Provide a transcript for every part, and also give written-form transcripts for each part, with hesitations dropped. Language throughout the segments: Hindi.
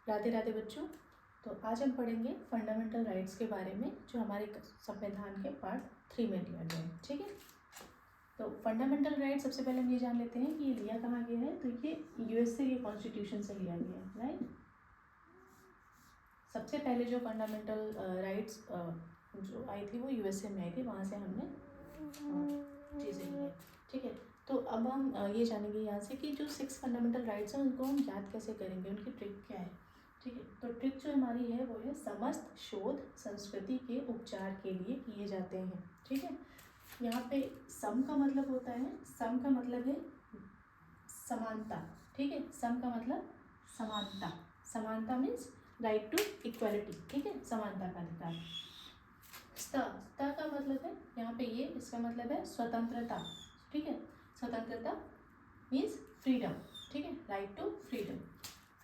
राधे राधे बच्चों। तो आज हम पढ़ेंगे फंडामेंटल राइट्स के बारे में जो हमारे संविधान के पार्ट 3 में लिया गया है। ठीक है, तो फंडामेंटल राइट सबसे पहले हम ये जान लेते हैं कि ये लिया कहाँ गया है। तो ये यूएसए के कॉन्स्टिट्यूशन से लिया गया है, राइट। सबसे पहले जो फंडामेंटल राइट्स जो आई थी वो यूएसए में आई थी, वहाँ से हमने चीज़ें ली हैं। ठीक है, तो अब हम ये जानेंगे यहाँ से कि जो 6 फंडामेंटल राइट्स हैं उनको हम याद कैसे करेंगे, उनकी ट्रिक क्या है। ठीक है, तो ट्रिक जो हमारी है वो है समस्त शोध संस्कृति के उपचार के लिए किए जाते हैं। ठीक है, यहाँ पे सम का मतलब होता है, सम का मतलब है समानता। ठीक है, सम का मतलब समानता, समानता मीन्स राइट टू इक्वालिटी। ठीक है, समानता का अधिकार। स्त का मतलब है यहाँ पे ये, इसका मतलब है स्वतंत्रता। ठीक है, स्वतंत्रता मीन्स फ्रीडम। ठीक है, राइट टू फ्रीडम।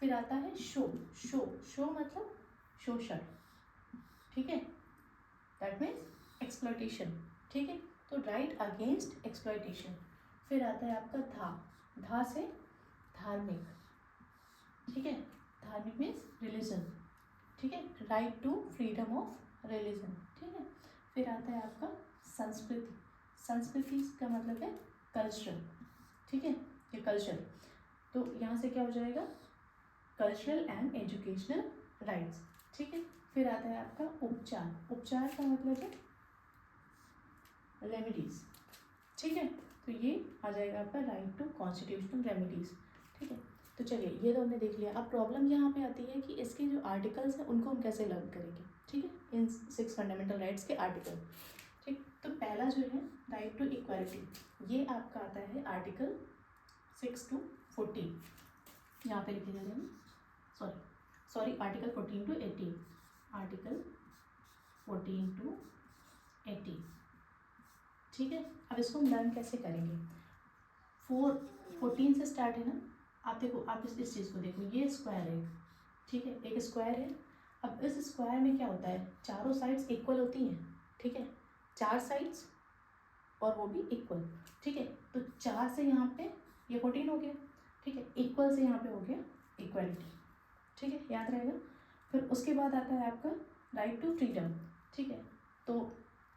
फिर आता है शो, शो मतलब शोषण। ठीक है, दैट मीन्स एक्सप्लॉयटेशन। ठीक है, तो राइट अगेंस्ट एक्सप्लॉयटेशन। फिर आता है आपका धा से धार्मिक। ठीक है, धार्मिक मीन्स रिलीजन। ठीक है, right to freedom of religion. ठीक है, फिर आता है आपका संस्कृति, संस्कृति का मतलब है कल्चर। ठीक है, ये कल्चर, तो यहाँ से क्या हो जाएगा कल्चरल एंड एजुकेशनल राइट्स। ठीक है, फिर आता है आपका उपचार, उपचार का मतलब है रेमेडीज। ठीक है, तो ये आ जाएगा आपका राइट टू कॉन्स्टिट्यूशनल रेमेडीज। ठीक है, तो चलिए ये तो हमने देख लिया। अब प्रॉब्लम यहाँ पे आती है कि इसके जो आर्टिकल्स हैं उनको हम कैसे लर्न करेंगे। ठीक है, इन 6 फंडामेंटल राइट्स के आर्टिकल। ठीक, तो पहला जो है राइट टू इक्वालिटी, ये आपका आता है आर्टिकल 6 to 14। यहाँ पे लिखे जा रहे हैं, sorry article 14 to 18, article 14 to 18। ठीक है, अब इसको हम लर्न कैसे करेंगे। 14 से स्टार्ट है ना। आप देखो, आप इस चीज़ को देखो, ये स्क्वायर है। ठीक है, एक स्क्वायर है। अब इस स्क्वायर में क्या होता है, चारों साइड्स इक्वल होती हैं। ठीक है, 4 साइड्स और वो भी इक्वल। ठीक है, तो 4 से यहाँ पे ये 14 हो गया। ठीक है, इक्वल से यहाँ पे हो गया इक्वालिटी। ठीक है, याद रहेगा। फिर उसके बाद आता है आपका राइट टू फ्रीडम। ठीक है, तो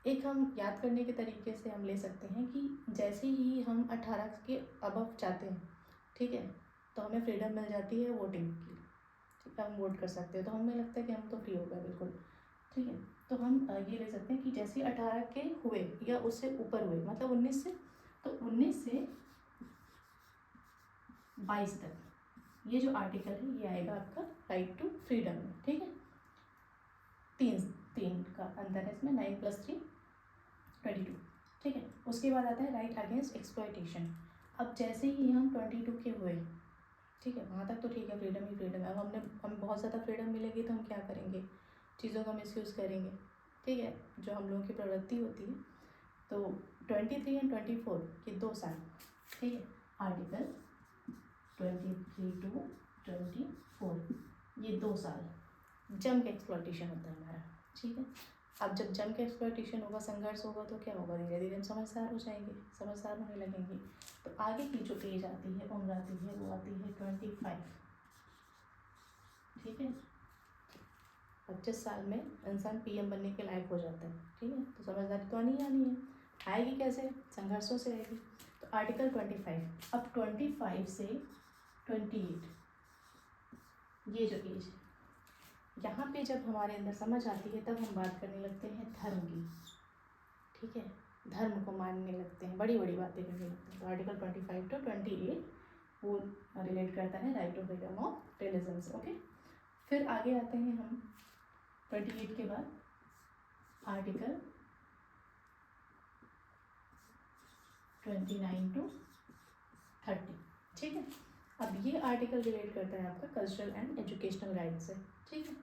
एक हम याद करने के तरीके से हम ले सकते हैं कि जैसे ही हम 18 के अबव जाते हैं, ठीक है, तो हमें फ्रीडम मिल जाती है वोटिंग की। ठीक है, हम वोट कर सकते हैं, तो हमें लगता है कि हम तो फ्री हो गए बिल्कुल। ठीक है, तो हम ये ले सकते हैं कि जैसे 18 के हुए या उससे ऊपर हुए, मतलब 19 से, तो 19 से 22 तक ये जो आर्टिकल है ये आएगा आपका राइट टू फ्रीडम में। ठीक है, तीन का अंदर है इसमें, 9 + 3 22। ठीक है, उसके बाद आता है राइट अगेंस्ट एक्सप्लॉयटेशन। अब जैसे ही हम 22 के हुए, ठीक है, वहाँ तक तो ठीक है, फ्रीडम ही फ्रीडम है। अब हमें बहुत ज़्यादा फ्रीडम मिलेगी तो हम क्या करेंगे, चीज़ों का मिसयूज़ करेंगे। ठीक है, जो हम लोगों की प्रवृत्ति होती है। तो 23 और 24 ये 2 साल। ठीक है, आर्टिकल 23 to 24 ये 2 साल जम के एक्सप्लॉयटेशन होता है हमारा। ठीक है, अब जब जम के एक्सप्लॉयटेशन होगा, संघर्ष होगा, तो क्या होगा, धीरे धीरे हम समझदार हो जाएंगे, समझदार होने लगेंगे। तो आगे की जो एज आती है, उम्र आती है, वो आती है 25। ठीक है, 25 साल में इंसान पीएम बनने के लायक हो जाता है। ठीक है, तो समझदारी तो आनी है। आएगी कैसे, संघर्षों से आएगी। तो आर्टिकल 25, अब 25 से 28 ये जो एज है, यहाँ पे जब हमारे अंदर समझ आती है तब हम बात करने लगते हैं धर्म की। ठीक है, धर्म को मानने लगते हैं, बड़ी बड़ी बातें करने लगते हैं। तो आर्टिकल 25 to 28 वो रिलेट करता है right to freedom of religion से। ओके, फिर आगे आते हैं हम 28 के बाद आर्टिकल 29 to 30। ठीक है, अब ये आर्टिकल रिलेट करता है आपका कल्चरल एंड एजुकेशनल राइट से। ठीक है,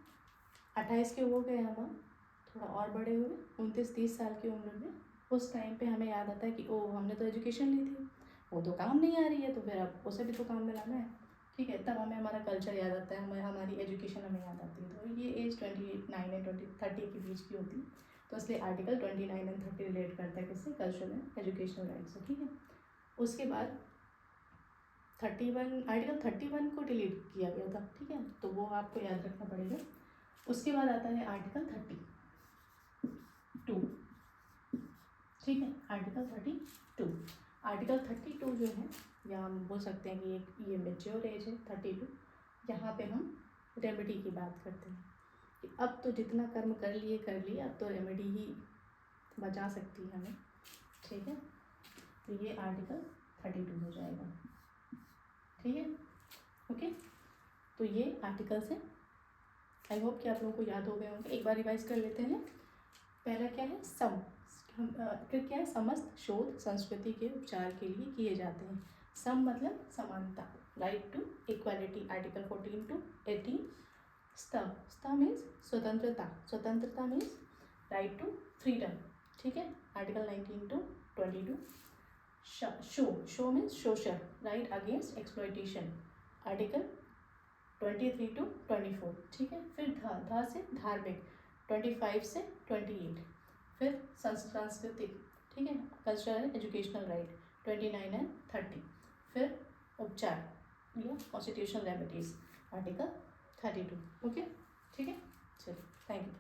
28 के हो गए हम थोड़ा और बड़े हुए, 29-30 साल की उम्र में। उस टाइम पे हमें याद आता है कि ओ हमने तो एजुकेशन ली थी, वो तो काम नहीं आ रही है, तो फिर अब उसे भी तो काम में लाना है। ठीक है, तब हमें हमारा कल्चर याद आता है, हमें हमारी एजुकेशन हमें याद आती है। तो ये एज 29 एंड 30 के बीच की होती है। तो इसलिए आर्टिकल 29 एंड 30 रिलेट करता है किससे, कल्चरल एंड एजुकेशनल राइट से। ठीक है, उसके बाद 31 आर्टिकल 31 को डिलीट किया गया था, ठीक है, तो वो आपको याद रखना पड़ेगा। उसके बाद आता है आर्टिकल 32, ठीक है, आर्टिकल 32। आर्टिकल 32 जो है, या हम बोल सकते हैं कि एक ये मेच्योर एज है 32। यहाँ पे हम रेमेडी की बात करते हैं कि अब तो जितना कर्म कर लिए, अब तो रेमेडी ही बचा सकती है हमें, ठीक है। तो ये आर्टिकल 32 हो जाएगा, ठीक है, ओके। तो ये आर्टिकल्स हैं, आई होप कि आप लोगों को याद हो गए होंगे। एक बार रिवाइज कर लेते हैं। पहला क्या है, फिर क्या है, समस्त शोध संस्कृति के उपचार के लिए किए जाते हैं। सम मतलब समानता, right to equality, article 14 to 18। स्त मीन्स स्वतंत्रता मीन्स राइट टू फ्रीडम, ठीक है, article 19 to 22। Show means social, right against exploitation, article 23 to 24, ठीक है। फिर धा से धार्मिक, 25 से 28। फिर सांस्कृतिक, ठीक है, cultural and educational right, 29 and 30। फिर उपचार या कॉन्स्टिट्यूशनल रेमेडीज, आर्टिकल 32, ओके, ठीक है, चलिए, थैंक यू।